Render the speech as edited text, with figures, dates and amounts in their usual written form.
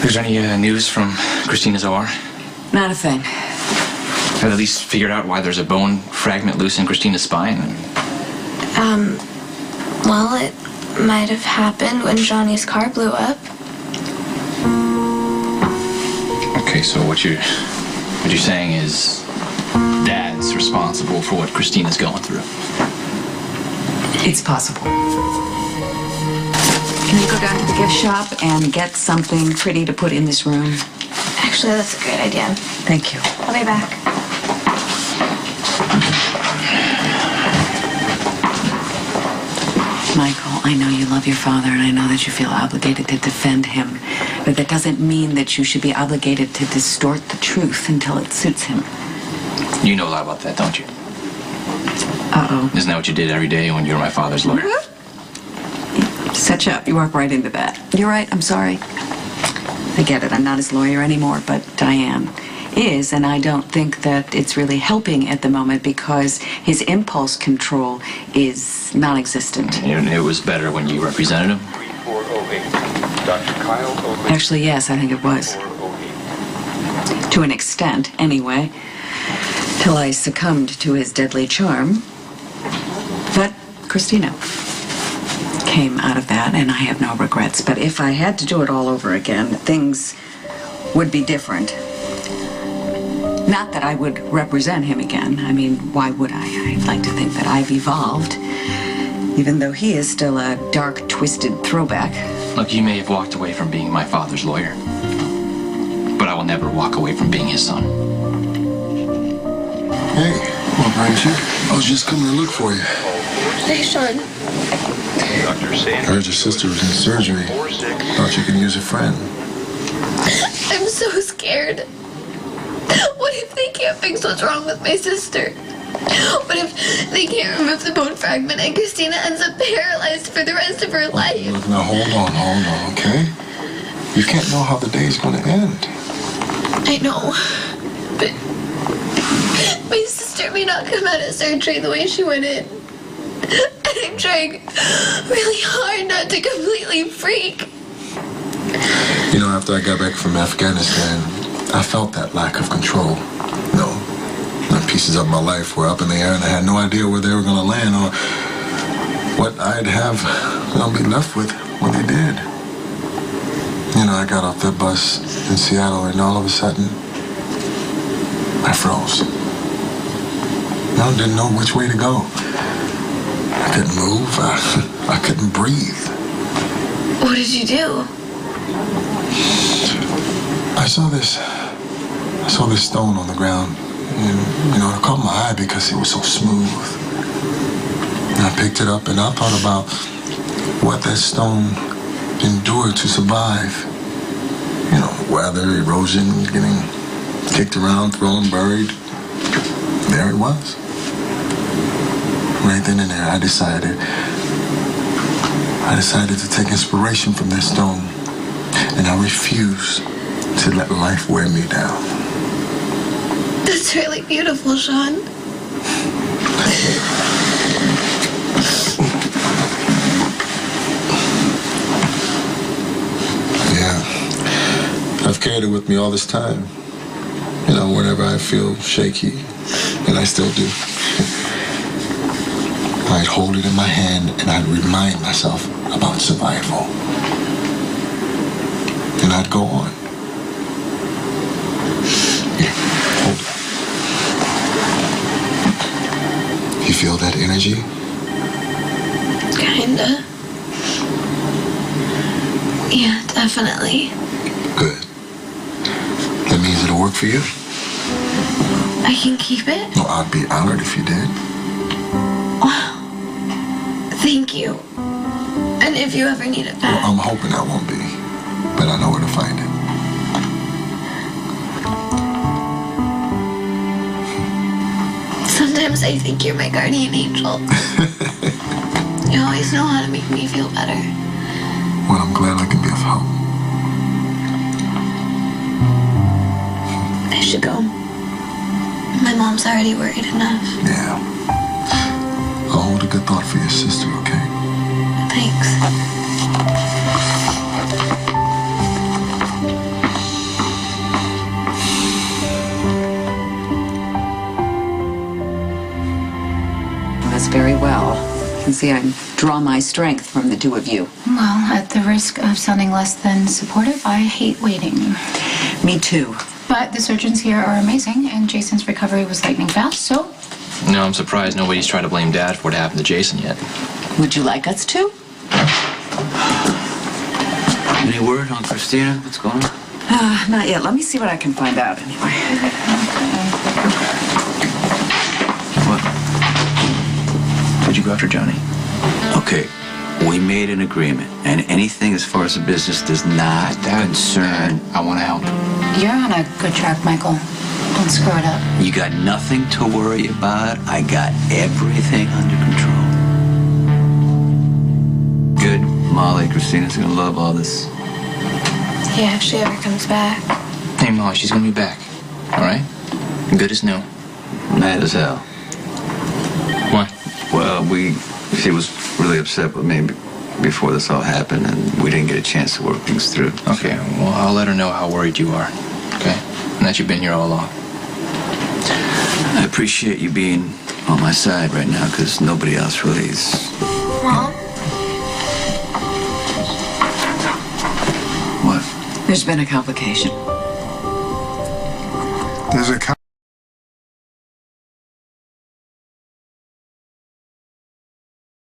Is there any news from Kristina's OR? Not a thing. Have at least figured out why there's a bone fragment loose in Kristina's spine? Well, it might have happened when Johnny's car blew up. Okay, so what you're saying is Dad's responsible for what Kristina's going through. It's possible. Can you go down to the gift shop and get something pretty to put in this room? Actually, that's a great idea. Thank you. I'll be back. Michael, I know you love your father, and I know that you feel obligated to defend him. But that doesn't mean that you should be obligated to distort the truth until it suits him. You know a lot about that, don't you? Uh-oh. Isn't that what you did every day when you were my father's lawyer? Set you up. You walk right into that. You're right. I'm sorry. I get it. I'm not his lawyer anymore, but Diane is, and I don't think that it's really helping at the moment because his impulse control is non-existent. It was better when you represented him? 3408. Dr. Kyle O'Leary. Actually, yes, I think it was. To an extent, anyway. Till I succumbed to his deadly charm. But Kristina came out of that, and I have no regrets. But if I had to do it all over again, things would be different. Not that I would represent him again. I mean, why would I? I'd like to think that I've evolved, even though he is still a dark, twisted throwback. Look, you may have walked away from being my father's lawyer, but I will never walk away from being his son. Hey, what brings you? I was just coming to look for you. Hey, Shawn. I heard your sister was in surgery. Thought you could use a friend. I'm so scared. What if they can't fix what's wrong with my sister? What if they can't remove the bone fragment and Kristina ends up paralyzed for the rest of her life? Look, now hold on, okay? You can't know how the day's gonna end. I know, but my sister may not come out of surgery the way she went in. And I'm trying really hard not to completely freak. You know, after I got back from Afghanistan, I felt that lack of control. You know, the pieces of my life were up in the air and I had no idea where they were gonna land or what I'd have be left with when they did. You know, I got off that bus in Seattle and all of a sudden, I froze. I didn't know which way to go. I couldn't move. I couldn't breathe. What did you do? I saw this stone on the ground. And, you know, it caught my eye because it was so smooth. And I picked it up and I thought about what that stone endured to survive. You know, weather, erosion, getting kicked around, thrown, buried. There it was. Right then and there, I decided to take inspiration from that stone, and I refused to let life wear me down. That's really beautiful, Shawn. Yeah, I've carried it with me all this time. You know, whenever I feel shaky, and I still do. I'd hold it in my hand and I'd remind myself about survival. And I'd go on. Here, hold it. You feel that energy? Kinda. Yeah, definitely. Good. That means it'll work for you? I can keep it? Well, I'd be honored if you did. Wow. Thank you. And if you ever need it back. Well, I'm hoping I won't be, but I know where to find it. Sometimes I think you're my guardian angel. You always know how to make me feel better. Well, I'm glad I can be of help. I should go. My mom's already worried enough. Yeah. I'll hold a good thought for your sister, okay? Thanks. can see I draw my strength from the two of you. Well, at the risk of sounding less than supportive, I hate waiting. Me too. But the surgeons here are amazing, and Jason's recovery was lightning fast, so... No, I'm surprised nobody's tried to blame Dad for what happened to Jason yet. Would you like us to? Any word on Kristina? What's going on? Not yet. Let me see what I can find out anyway. What? Did you go after Johnny? Okay, we made an agreement, and anything as far as the business does not concern... I want to help. You're on a good track, Michael. Don't screw it up. You got nothing to worry about. I got everything under control. Good. Molly, Kristina's gonna love all this. Yeah, if she ever comes back. Hey, Molly, she's going to be back. All right? Good as new. Mad as hell. Why? Well, she was really upset with me before this all happened, and we didn't get a chance to work things through. Okay, well, I'll let her know how worried you are. Okay? And that you've been here all along. I appreciate you being on my side right now, because nobody else really is. Mom? What? There's been a complication. There's a